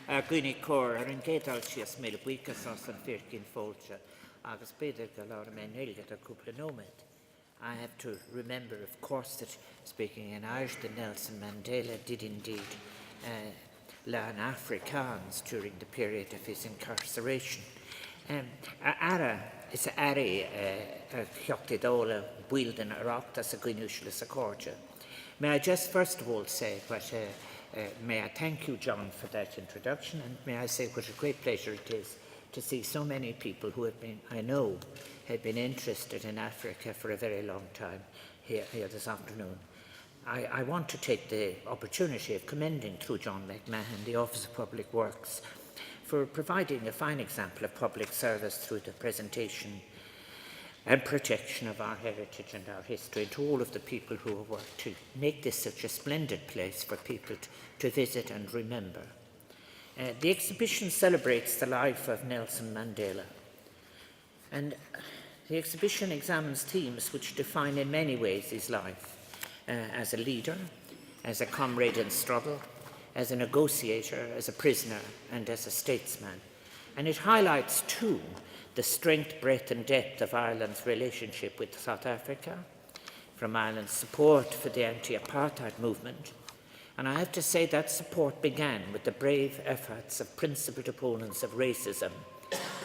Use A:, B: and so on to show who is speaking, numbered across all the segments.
A: Gwini cór ar an gédal sias mé buchas as an fircin fólse, agus beidir go láir mé nélgad a cúpla nóid. I have to remember, of course, that speaking in Irish, that Nelson Mandela did indeed learn Afrikaans during the period of his incarceration. Ara is Ari Hyochtidóla Builden Arachtas a Gwynushlis Accordia. May I just first of all say what may I thank you, John, for that introduction, and may I say what a great pleasure it is to see so many people who have been, I know, have been interested in Africa for a very long time here this afternoon. I want to take the opportunity of commending through John McMahon the Office of Public Works for providing a fine example of public service through the presentation and protection of our heritage and our history, and to all of the people who have worked to make this such a splendid place for people to visit and remember. The exhibition celebrates the life of Nelson Mandela, and the exhibition examines themes which define in many ways his life as a leader, as a comrade in struggle, as a negotiator, as a prisoner, and as a statesman. And it highlights, too, the strength, breadth and depth of Ireland's relationship with South Africa, from Ireland's support for the anti-apartheid movement. And I have to say that support began with the brave efforts of principled opponents of racism,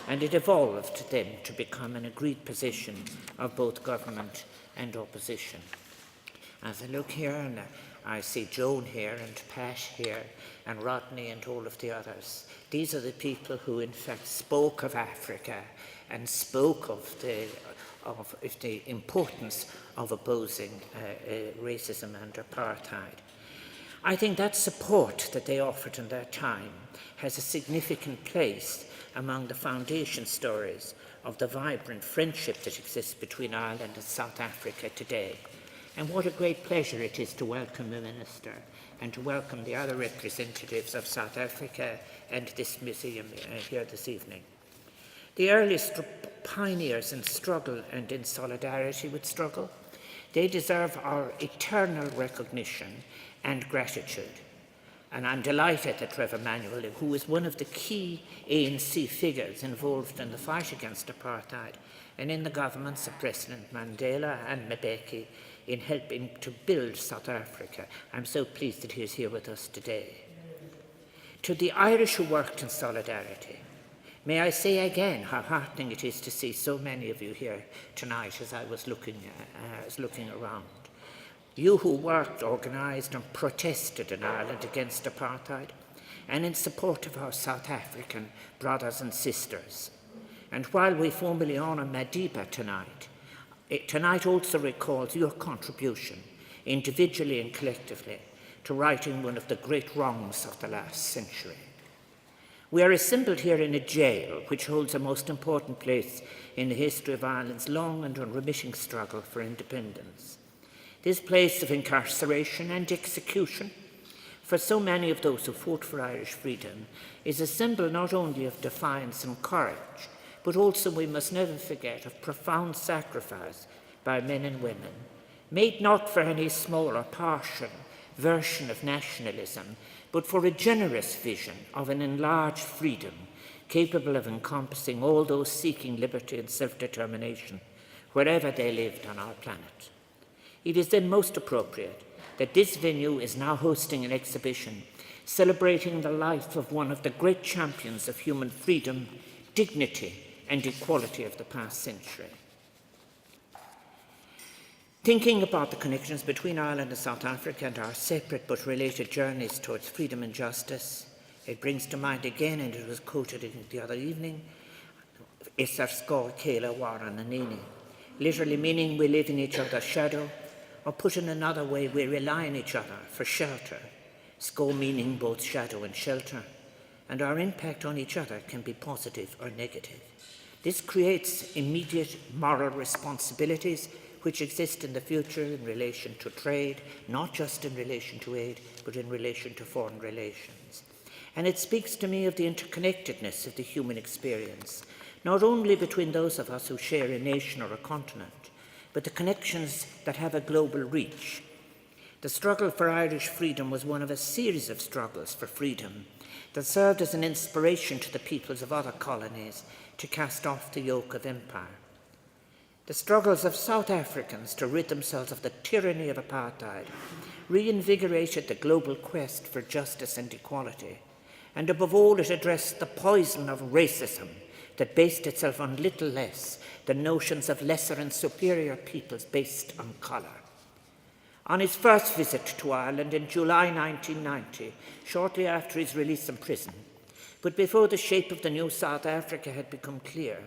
A: and it evolved then to become an agreed position of both government and opposition. As I look here, and I see Joan here, and Pat here, and Rodney and all of the others, these are the people who in fact spoke of Africa and spoke of the importance of opposing racism and apartheid. I think that support that they offered in their time has a significant place among the foundation stories of the vibrant friendship that exists between Ireland and South Africa today. And what a great pleasure it is to welcome the Minister and to welcome the other representatives of South Africa and this museum here this evening. The earliest pioneers in struggle and in solidarity with struggle, they deserve our eternal recognition and gratitude. And I'm delighted that Trevor Manuel, who is one of the key ANC figures involved in the fight against apartheid and in the governments of President Mandela and Mbeki in helping to build South Africa, I'm so pleased that he is here with us today. To the Irish who worked in solidarity, may I say again how heartening it is to see so many of you here tonight as I was looking around. You who worked, organised and protested in Ireland against apartheid and in support of our South African brothers and sisters. And while we formally honour Madiba tonight, tonight also recalls your contribution, individually and collectively, to righting one of the great wrongs of the last century. We are assembled here in a jail which holds a most important place in the history of Ireland's long and unremitting struggle for independence. This place of incarceration and execution for so many of those who fought for Irish freedom is a symbol not only of defiance and courage, but also, we must never forget, of profound sacrifice by men and women, made not for any small or partial version of nationalism, but for a generous vision of an enlarged freedom capable of encompassing all those seeking liberty and self-determination wherever they lived on our planet. It is then most appropriate that this venue is now hosting an exhibition celebrating the life of one of the great champions of human freedom, dignity, and equality of the past century. Thinking about the connections between Ireland and South Africa and our separate but related journeys towards freedom and justice, it brings to mind again, and it was quoted the other evening, Isar Skol Kela Waran Anini, literally meaning we live in each other's shadow, or put in another way, we rely on each other for shelter, Skol meaning both shadow and shelter, and our impact on each other can be positive or negative. This creates immediate moral responsibilities which exist in the future in relation to trade, not just in relation to aid, but in relation to foreign relations. And it speaks to me of the interconnectedness of the human experience, not only between those of us who share a nation or a continent, but the connections that have a global reach. The The struggle for Irish freedom was one of a series of struggles for freedom that served as an inspiration to the peoples of other colonies to cast off the yoke of empire. The struggles of South Africans to rid themselves of the tyranny of apartheid reinvigorated the global quest for justice and equality, and above all it addressed the poison of racism that based itself on little less than notions of lesser and superior peoples based on colour. On his first visit to Ireland in July 1990, shortly after his release from prison, but before the shape of the new South Africa had become clear,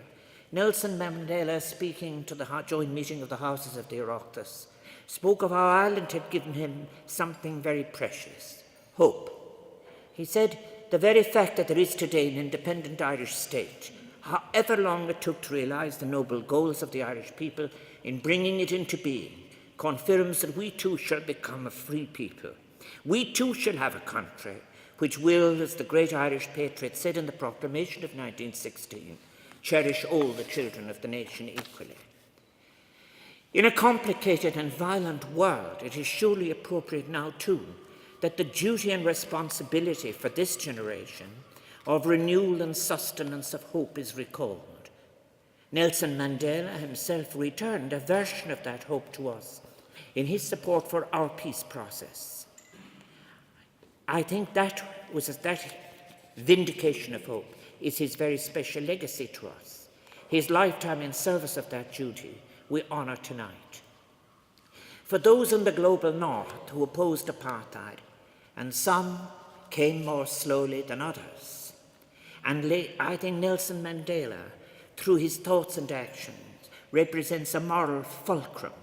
A: Nelson Mandela, speaking to the joint meeting of the Houses of the Oireachtas, spoke of how Ireland had given him something very precious, hope. He said, the very fact that there is today an independent Irish state, however long it took to realise the noble goals of the Irish people in bringing it into being, confirms that we too shall become a free people. We too shall have a country which will, as the great Irish patriot said in the proclamation of 1916, cherish all the children of the nation equally. In a complicated and violent world, it is surely appropriate now too that the duty and responsibility for this generation of renewal and sustenance of hope is recalled. Nelson Mandela himself returned a version of that hope to us in his support for our peace process. I think that vindication of hope is his very special legacy to us. His lifetime in service of that duty we honour tonight. For those in the global north who opposed apartheid, and some came more slowly than others, and I think Nelson Mandela, through his thoughts and actions, represents a moral fulcrum,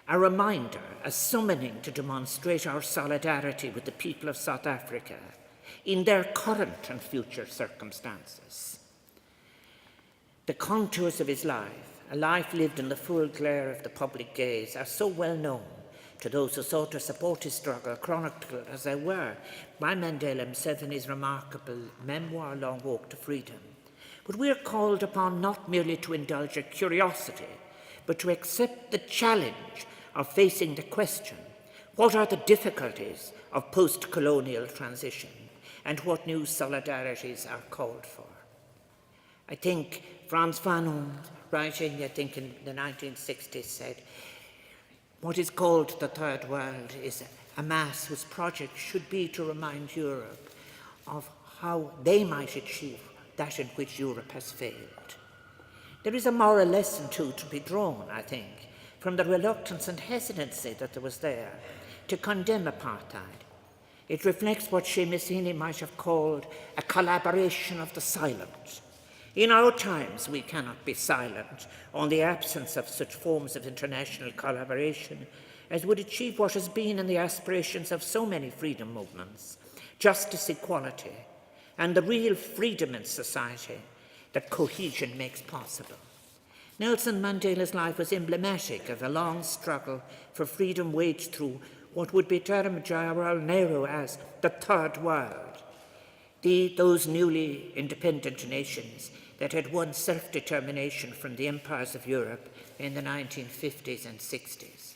A: a reminder, a summoning to demonstrate our solidarity with the people of South Africa in their current and future circumstances. The contours of his life, a life lived in the full glare of the public gaze, are so well known to those who sought to support his struggle, chronicled as they were by Mandela himself in his remarkable memoir, Long Walk to Freedom. But we are called upon not merely to indulge a curiosity, but to accept the challenge of facing the question, what are the difficulties of post-colonial transition, and what new solidarities are called for? I think Frantz Fanon, writing, in the 1960s, said, what is called the Third World is a mass whose project should be to remind Europe of how they might achieve that in which Europe has failed. There is a moral lesson, too, to be drawn, I think, from the reluctance and hesitancy that there was there to condemn apartheid. It reflects what Seamus Heaney might have called a collaboration of the silent. In our times, we cannot be silent on the absence of such forms of international collaboration as would achieve what has been in the aspirations of so many freedom movements, justice, equality, and the real freedom in society that cohesion makes possible. Nelson Mandela's life was emblematic of a long struggle for freedom waged through what would be termed Jawaharlal Nehru as the Third World, those newly independent nations that had won self-determination from the empires of Europe in the 1950s and 60s.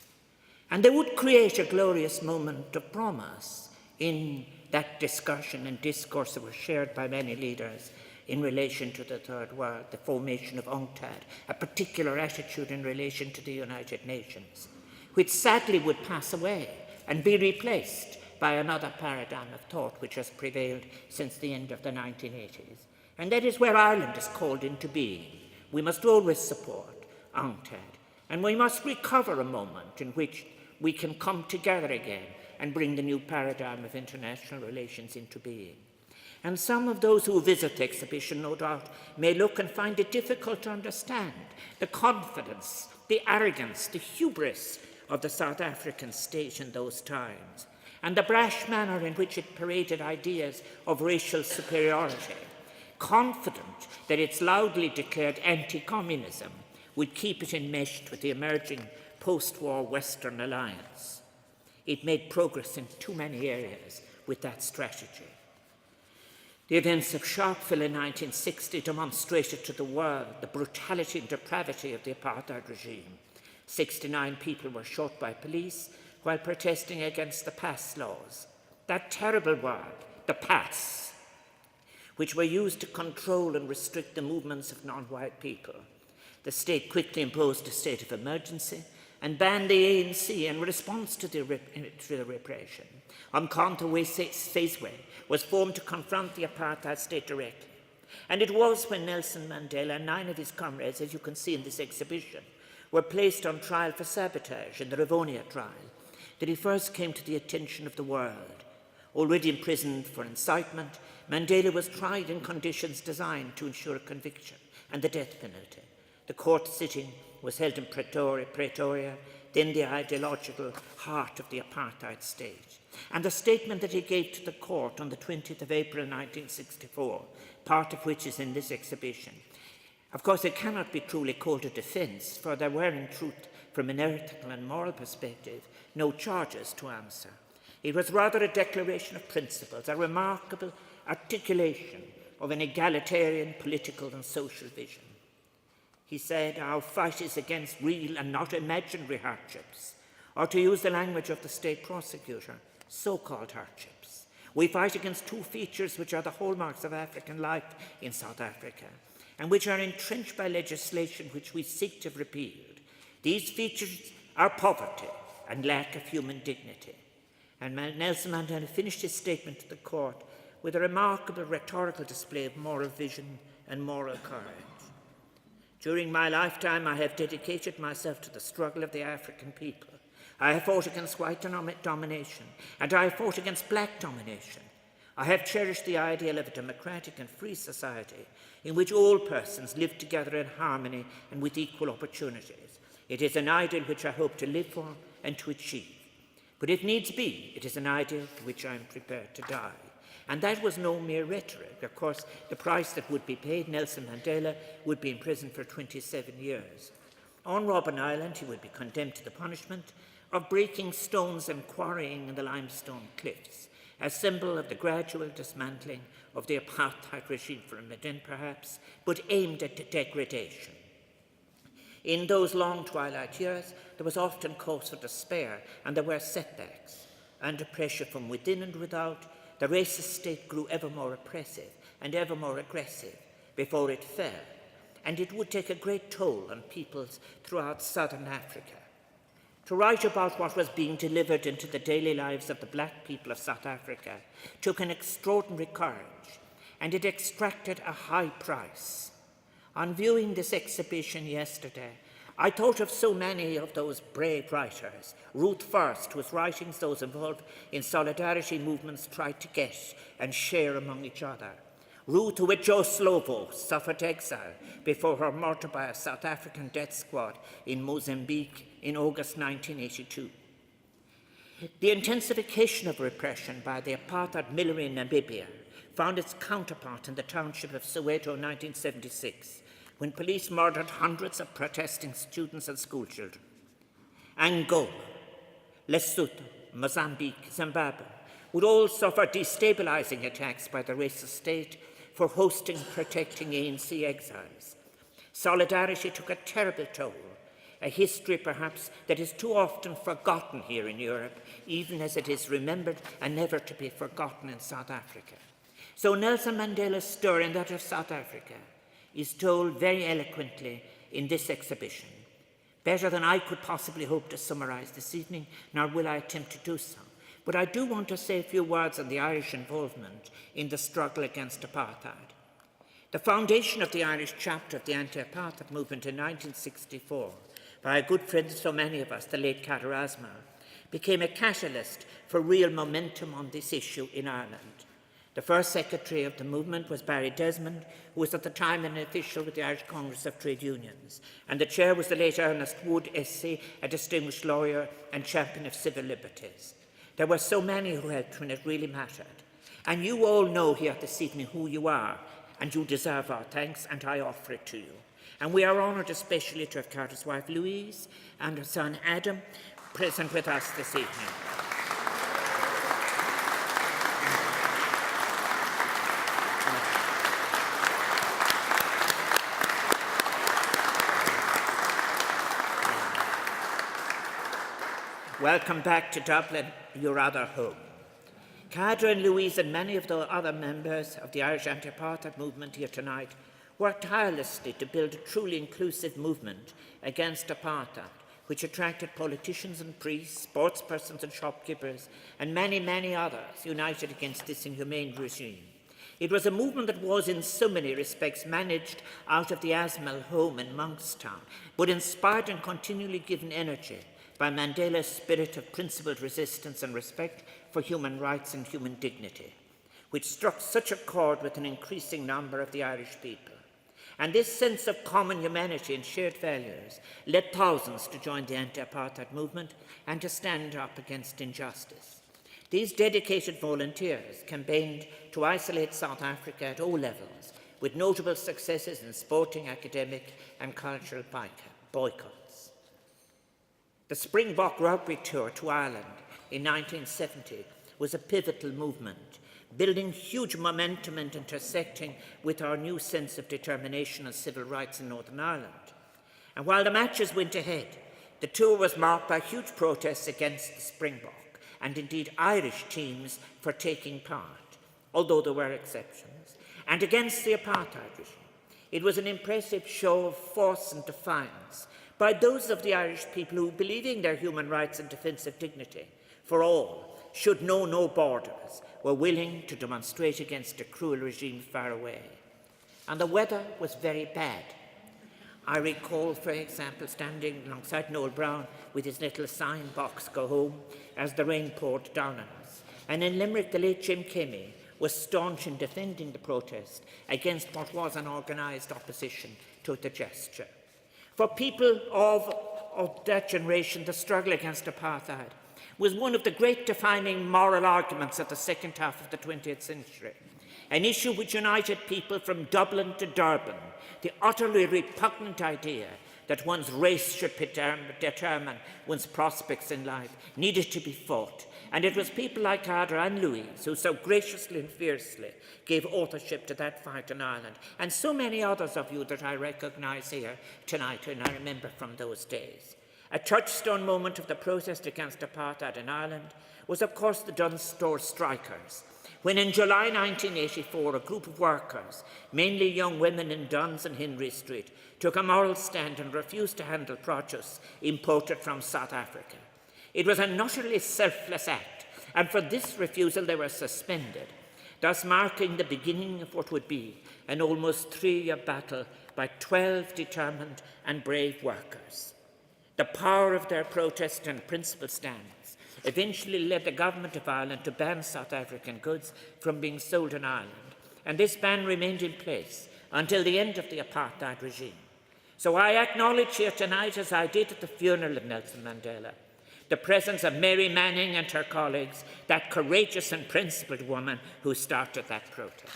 A: And they would create a glorious moment of promise in that discussion and discourse that was shared by many leaders in relation to the Third World, the formation of UNCTAD, a particular attitude in relation to the United Nations, which sadly would pass away and be replaced by another paradigm of thought which has prevailed since the end of the 1980s. And that is where Ireland is called into being. We must always support UNCTAD, and we must recover a moment in which we can come together again and bring the new paradigm of international relations into being. And some of those who visit the exhibition, no doubt, may look and find it difficult to understand the confidence, the arrogance, the hubris of the South African state in those times, and the brash manner in which it paraded ideas of racial superiority, confident that its loudly declared anti-communism would keep it enmeshed with the emerging post-war Western alliance. It made progress in too many areas with that strategy. The events of Sharpeville in 1960 demonstrated to the world the brutality and depravity of the apartheid regime. 69 people were shot by police, while protesting against the pass laws. That terrible word, the pass, which were used to control and restrict the movements of non-white people. The state quickly imposed a state of emergency and banned the ANC in response to the repression. Umkhonto we Sizwe was formed to confront the apartheid state directly. And it was when Nelson Mandela and 9 of his comrades, as you can see in this exhibition, were placed on trial for sabotage in the Rivonia trial that he first came to the attention of the world. Already imprisoned for incitement, Mandela was tried in conditions designed to ensure conviction and the death penalty. The court sitting was held in Pretoria, then the ideological heart of the apartheid state. And the statement that he gave to the court on the 20th of April 1964, part of which is in this exhibition. Of course, it cannot be truly called a defence, for there were in truth, from an ethical and moral perspective, no charges to answer. It was rather a declaration of principles, a remarkable articulation of an egalitarian political and social vision. He said, our fight is against real and not imaginary hardships, or to use the language of the state prosecutor, so-called hardships. We fight against 2 features which are the hallmarks of African life in South Africa, and which are entrenched by legislation which we seek to repeal. These features are poverty and lack of human dignity. And Nelson Mandela finished his statement to the court with a remarkable rhetorical display of moral vision and moral courage. During my lifetime, I have dedicated myself to the struggle of the African people. I have fought against white domination, and I have fought against black domination. I have cherished the ideal of a democratic and free society in which all persons live together in harmony and with equal opportunities. It is an ideal which I hope to live for and to achieve. But if needs be, it is an ideal for which I am prepared to die. And that was no mere rhetoric. Of course, the price that would be paid, Nelson Mandela would be imprisoned for 27 years. On Robben Island, he would be condemned to the punishment of breaking stones and quarrying in the limestone cliffs, a symbol of the gradual dismantling of the apartheid regime from within, perhaps, but aimed at degradation. In those long twilight years, there was often cause for despair, and there were setbacks. Under pressure from within and without, the racist state grew ever more oppressive and ever more aggressive before it fell, and it would take a great toll on peoples throughout southern Africa. To write about what was being delivered into the daily lives of the black people of South Africa took an extraordinary courage, and it extracted a high price. On viewing this exhibition yesterday, I thought of so many of those brave writers. Ruth First, whose writings those involved in solidarity movements tried to get and share among each other. Ruth, who with Joe Slovo suffered exile before her murder by a South African death squad in Mozambique in August 1982. The intensification of repression by the apartheid military in Namibia found its counterpart in the township of Soweto in 1976, when police murdered hundreds of protesting students and schoolchildren. Angola, Lesotho, Mozambique, Zimbabwe would all suffer destabilizing attacks by the racist state for hosting and protecting ANC exiles. Solidarity took a terrible toll, a history perhaps that is too often forgotten here in Europe, even as it is remembered and never to be forgotten in South Africa. So Nelson Mandela's story and that of South Africa is told very eloquently in this exhibition, better than I could possibly hope to summarize this evening, nor will I attempt to do so. But I do want to say a few words on the Irish involvement in the struggle against apartheid. The foundation of the Irish chapter of the anti-apartheid movement in 1964, by a good friend of so many of us, the late Cara Asmar, became a catalyst for real momentum on this issue in Ireland. The first secretary of the movement was Barry Desmond, who was at the time an official with the Irish Congress of Trade Unions, and the chair was the late Ernest Wood, SC, a distinguished lawyer and champion of civil liberties. There were so many who helped when it really mattered. And you all know here this evening who you are, and you deserve our thanks, and I offer it to you. And we are honoured especially to have Carter's wife Louise and her son Adam present with us this evening. Welcome back to Dublin, your other home. Cadra and Louise and many of the other members of the Irish anti-apartheid movement here tonight worked tirelessly to build a truly inclusive movement against apartheid, which attracted politicians and priests, sportspersons and shopkeepers, and many, many others united against this inhumane regime. It was a movement that was, in so many respects, managed out of the Asmal home in Monkstown, but inspired and continually given energy by Mandela's spirit of principled resistance and respect for human rights and human dignity, which struck such a chord with an increasing number of the Irish people. And this sense of common humanity and shared values led thousands to join the anti-apartheid movement and to stand up against injustice. These dedicated volunteers campaigned to isolate South Africa at all levels, with notable successes in sporting, academic and cultural boycotts. The Springbok Rugby Tour to Ireland in 1970 was a pivotal movement, building huge momentum and intersecting with our new sense of determination and civil rights in Northern Ireland. And while the matches went ahead, the tour was marked by huge protests against the Springbok, and indeed Irish teams for taking part, although there were exceptions, and against the apartheid regime. It was an impressive show of force and defiance by those of the Irish people who, believing their human rights and defence of dignity for all should know no borders, were willing to demonstrate against a cruel regime far away. And the weather was very bad. I recall, for example, standing alongside Noel Brown with his little sign box, "Go home," as the rain poured down on us. And in Limerick, the late Jim Kimmy was staunch in defending the protest against what was an organised opposition to the gesture. For people of that generation, the struggle against apartheid was one of the great defining moral arguments of the second half of the 20th century, an issue which united people from Dublin to Durban, the utterly repugnant idea that one's race should determine one's prospects in life needed to be fought. And it was people like Cadra and Louise who so graciously and fiercely gave authorship to that fight in Ireland, and so many others of you that I recognise here tonight and I remember from those days. A touchstone moment of the protest against apartheid in Ireland was, of course, the Dunnes Stores strikers, when in July 1984 a group of workers, mainly young women in Dunnes and Henry Street, took a moral stand and refused to handle produce imported from South Africa. It was an utterly selfless act, and for this refusal they were suspended, thus marking the beginning of what would be an almost 3-year battle by 12 determined and brave workers. The power of their protest and principled stands eventually led the government of Ireland to ban South African goods from being sold in Ireland, and this ban remained in place until the end of the apartheid regime. So I acknowledge here tonight, as I did at the funeral of Nelson Mandela, the presence of Mary Manning and her colleagues, that courageous and principled woman who started that protest.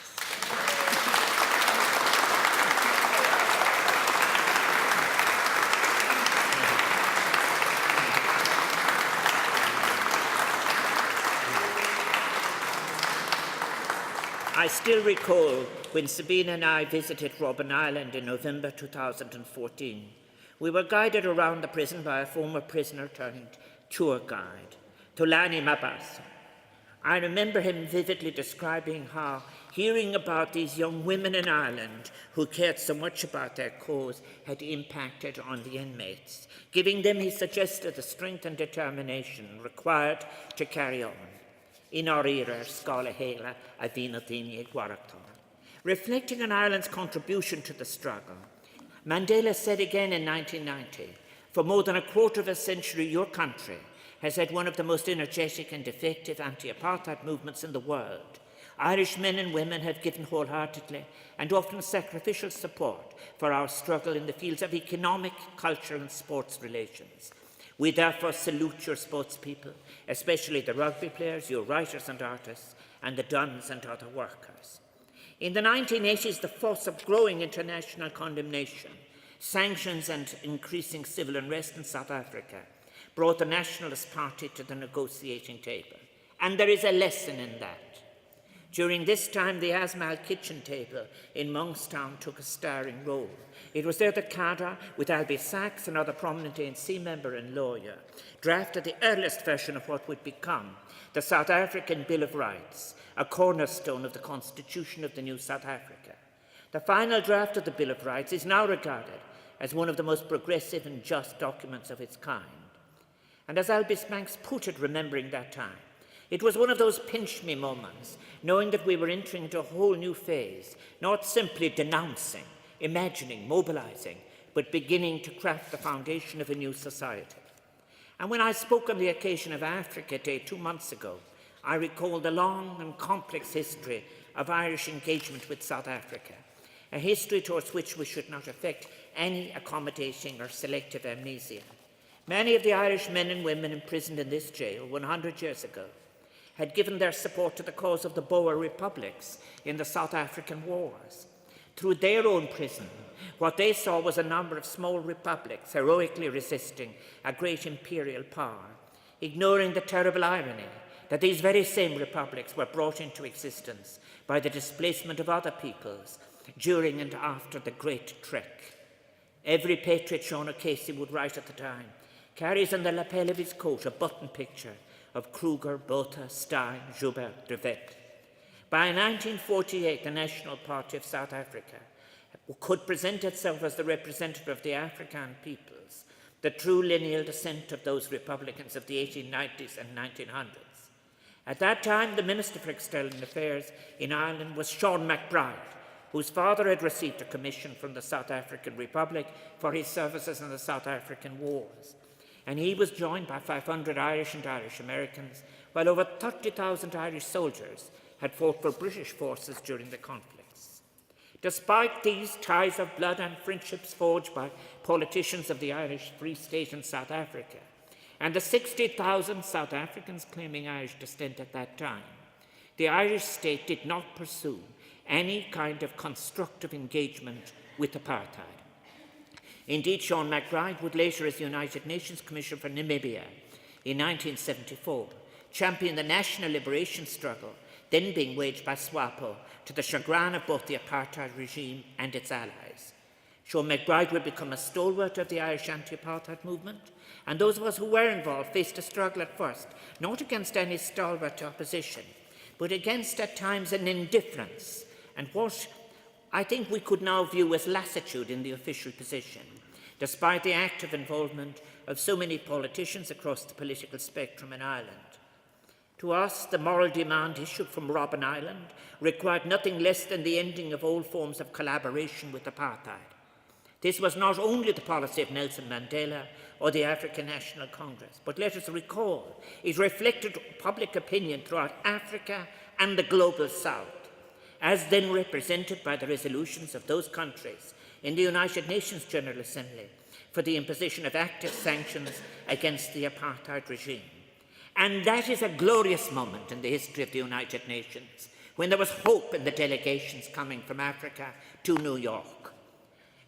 A: I still recall when Sabine and I visited Robben Island in November 2014. We were guided around the prison by a former prisoner turned tour guide, Thulani Mabasa. I remember him vividly describing how hearing about these young women in Ireland who cared so much about their cause had impacted on the inmates, giving them, he suggested, the strength and determination required to carry on. In our era, Scala Hela, Avina Dini Guarakton. Reflecting on Ireland's contribution to the struggle, Mandela said again in 1990, "For more than a quarter of a century, your country has had one of the most energetic and effective anti-apartheid movements in the world. Irish men and women have given wholeheartedly and often sacrificial support for our struggle in the fields of economic, cultural and sports relations. We therefore salute your sportspeople, especially the rugby players, your writers and artists, and the Dunnes and other workers." In the 1980s, the force of growing international condemnation, sanctions and increasing civil unrest in South Africa brought the Nationalist Party to the negotiating table. And there is a lesson in that. During this time, the Asmal kitchen table in Monkstown took a starring role. It was there that Carter, with Albie Sachs, another prominent ANC member and lawyer, drafted the earliest version of what would become the South African Bill of Rights, a cornerstone of the Constitution of the new South Africa. The final draft of the Bill of Rights is now regarded as one of the most progressive and just documents of its kind. And as Albie Sachs put it, remembering that time, it was one of those pinch-me moments, knowing that we were entering into a whole new phase, not simply denouncing, imagining, mobilizing, but beginning to craft the foundation of a new society. And when I spoke on the occasion of Africa Day 2 months ago, I recalled the long and complex history of Irish engagement with South Africa, a history towards which we should not affect any accommodating or selective amnesia. Many of the Irish men and women imprisoned in this jail 100 years ago had given their support to the cause of the Boer republics in the South African wars. Through their own prison, what they saw was a number of small republics heroically resisting a great imperial power, ignoring the terrible irony that these very same republics were brought into existence by the displacement of other peoples during and after the Great Trek. Every patriot, Sean O'Casey would write at the time, carries on the lapel of his coat a button picture of Kruger, Botha, Stein, Joubert, de Wet. By 1948, the National Party of South Africa could present itself as the representative of the African peoples, the true lineal descent of those republicans of the 1890s and 1900s. At that time, the Minister for External Affairs in Ireland was Sean MacBride, whose father had received a commission from the South African Republic for his services in the South African Wars. And he was joined by 500 Irish and Irish Americans, while over 30,000 Irish soldiers had fought for British forces during the conflicts. Despite these ties of blood and friendships forged by politicians of the Irish Free State in South Africa, and the 60,000 South Africans claiming Irish descent at that time, the Irish state did not pursue any kind of constructive engagement with apartheid. Indeed, Sean MacBride would later, as United Nations Commissioner for Namibia in 1974, champion the national liberation struggle then being waged by SWAPO to the chagrin of both the apartheid regime and its allies. Sean MacBride would become a stalwart of the Irish anti-apartheid movement, and those of us who were involved faced a struggle at first, not against any stalwart opposition, but against at times an indifference and what I think we could now view as lassitude in the official position, despite the active involvement of so many politicians across the political spectrum in Ireland. To us, the moral demand issued from Robben Island required nothing less than the ending of all forms of collaboration with apartheid. This was not only the policy of Nelson Mandela or the African National Congress, but let us recall, it reflected public opinion throughout Africa and the global South, as then represented by the resolutions of those countries in the United Nations General Assembly for the imposition of active sanctions against the apartheid regime. And that is a glorious moment in the history of the United Nations, when there was hope in the delegations coming from Africa to New York.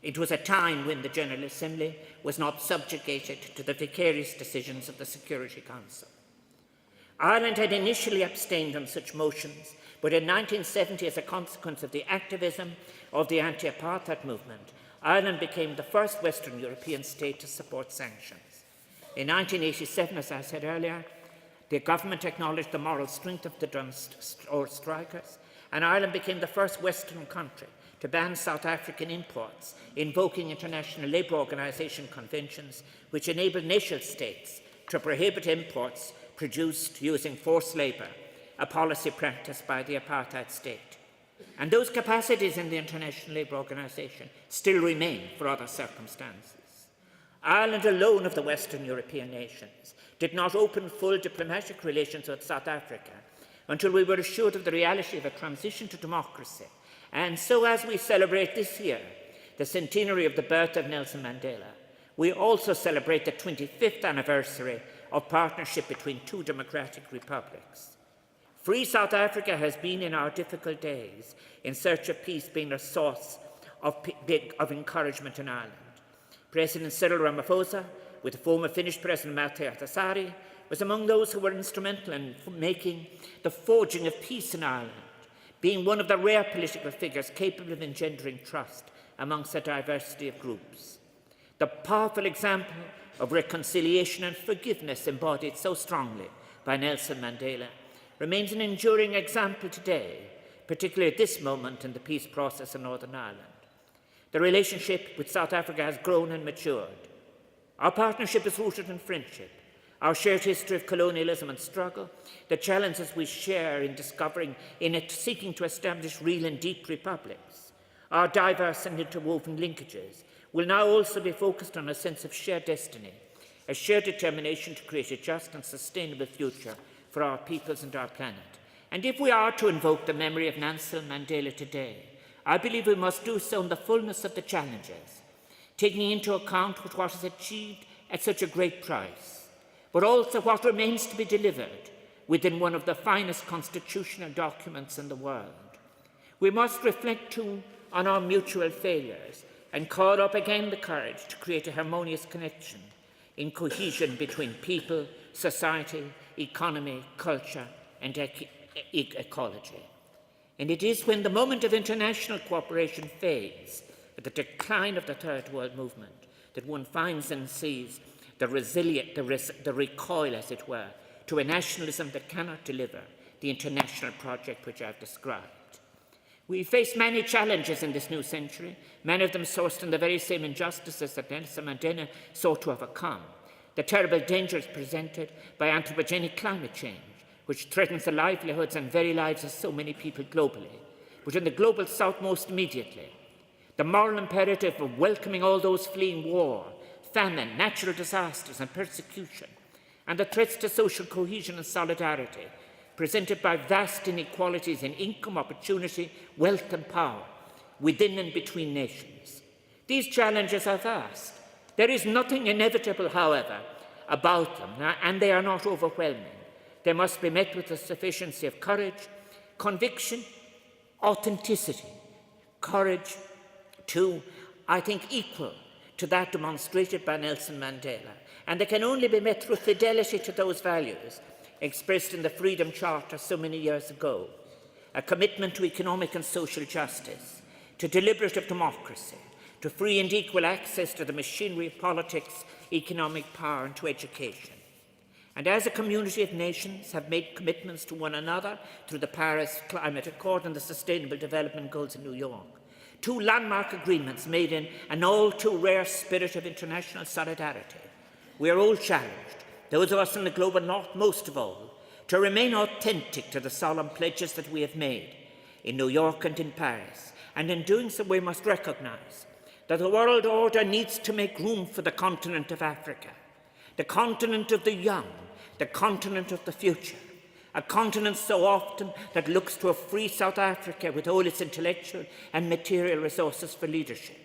A: It was a time when the General Assembly was not subjugated to the vicarious decisions of the Security Council. Ireland had initially abstained on such motions, but in 1970, as a consequence of the activism of the anti-apartheid movement, Ireland became the first Western European state to support sanctions. In 1987, as I said earlier, the government acknowledged the moral strength of the drone strikers, and Ireland became the first Western country to ban South African imports, invoking International Labour Organization conventions which enable nation states to prohibit imports produced using forced labour, a policy practiced by the apartheid state. And those capacities in the International Labour Organization still remain for other circumstances. Ireland alone of the Western European nations did not open full diplomatic relations with South Africa until we were assured of the reality of a transition to democracy. And so as we celebrate this year the centenary of the birth of Nelson Mandela, we also celebrate the 25th anniversary of partnership between two democratic republics. Free South Africa has been in our difficult days in search of peace being a source of encouragement in Ireland. President Cyril Ramaphosa, with the former Finnish President Matti Ahtisaari, was among those who were instrumental in making the forging of peace in Ireland, being one of the rare political figures capable of engendering trust amongst a diversity of groups. The powerful example of reconciliation and forgiveness embodied so strongly by Nelson Mandela remains an enduring example today, particularly at this moment in the peace process in Northern Ireland. The relationship with South Africa has grown and matured. Our partnership is rooted in friendship, our shared history of colonialism and struggle, the challenges we share in discovering, in it, seeking to establish real and deep republics. Our diverse and interwoven linkages will now also be focused on a sense of shared destiny, a shared determination to create a just and sustainable future for our peoples and our planet. And if we are to invoke the memory of Nelson Mandela today, I believe we must do so in the fullness of the challenges, taking into account what is achieved at such a great price, but also what remains to be delivered within one of the finest constitutional documents in the world. We must reflect too on our mutual failures and call up again the courage to create a harmonious connection in cohesion between people, society, economy, culture, and ecology. And it is when the moment of international cooperation fades, at the decline of the Third World Movement, that one finds and sees the recoil, as it were, to a nationalism that cannot deliver the international project which I've described. We face many challenges in this new century, many of them sourced in the very same injustices that Nelson Mandela sought to overcome. The terrible dangers presented by anthropogenic climate change, which threatens the livelihoods and very lives of so many people globally, but in the global south most immediately. The moral imperative of welcoming all those fleeing war, famine, natural disasters and persecution, and the threats to social cohesion and solidarity presented by vast inequalities in income, opportunity, wealth and power within and between nations. These challenges are vast. There is nothing inevitable, however, about them, and they are not overwhelming. They must be met with a sufficiency of courage, conviction, authenticity. Courage, too, I think, equal to that demonstrated by Nelson Mandela, and they can only be met through fidelity to those values expressed in the Freedom Charter so many years ago, a commitment to economic and social justice, to deliberative democracy, to free and equal access to the machinery of politics, economic power and to education. And as a community of nations have made commitments to one another through the Paris Climate Accord and the Sustainable Development Goals in New York, two landmark agreements made in an all too rare spirit of international solidarity, we are all challenged, those of us in the global north most of all, to remain authentic to the solemn pledges that we have made in New York and in Paris. And in doing so, we must recognise that the world order needs to make room for the continent of Africa, the continent of the young, the continent of the future, a continent so often that looks to a free South Africa with all its intellectual and material resources for leadership.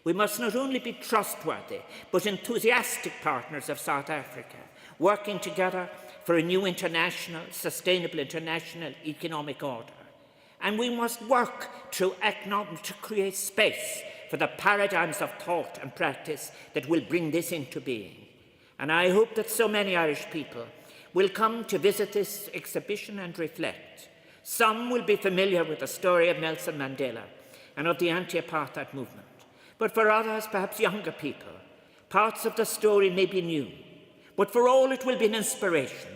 A: We must not only be trustworthy, but enthusiastic partners of South Africa, working together for a new international, sustainable international economic order. And we must work to create space for the paradigms of thought and practice that will bring this into being. And I hope that so many Irish people will come to visit this exhibition and reflect. Some will be familiar with the story of Nelson Mandela and of the anti-apartheid movement. But for others, perhaps younger people, parts of the story may be new. But for all, it will be an inspiration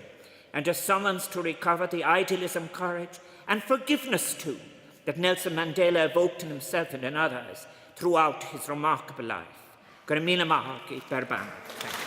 A: and a summons to recover the idealism, courage, and forgiveness too that Nelson Mandela evoked in himself and in others throughout his remarkable life. Thank you.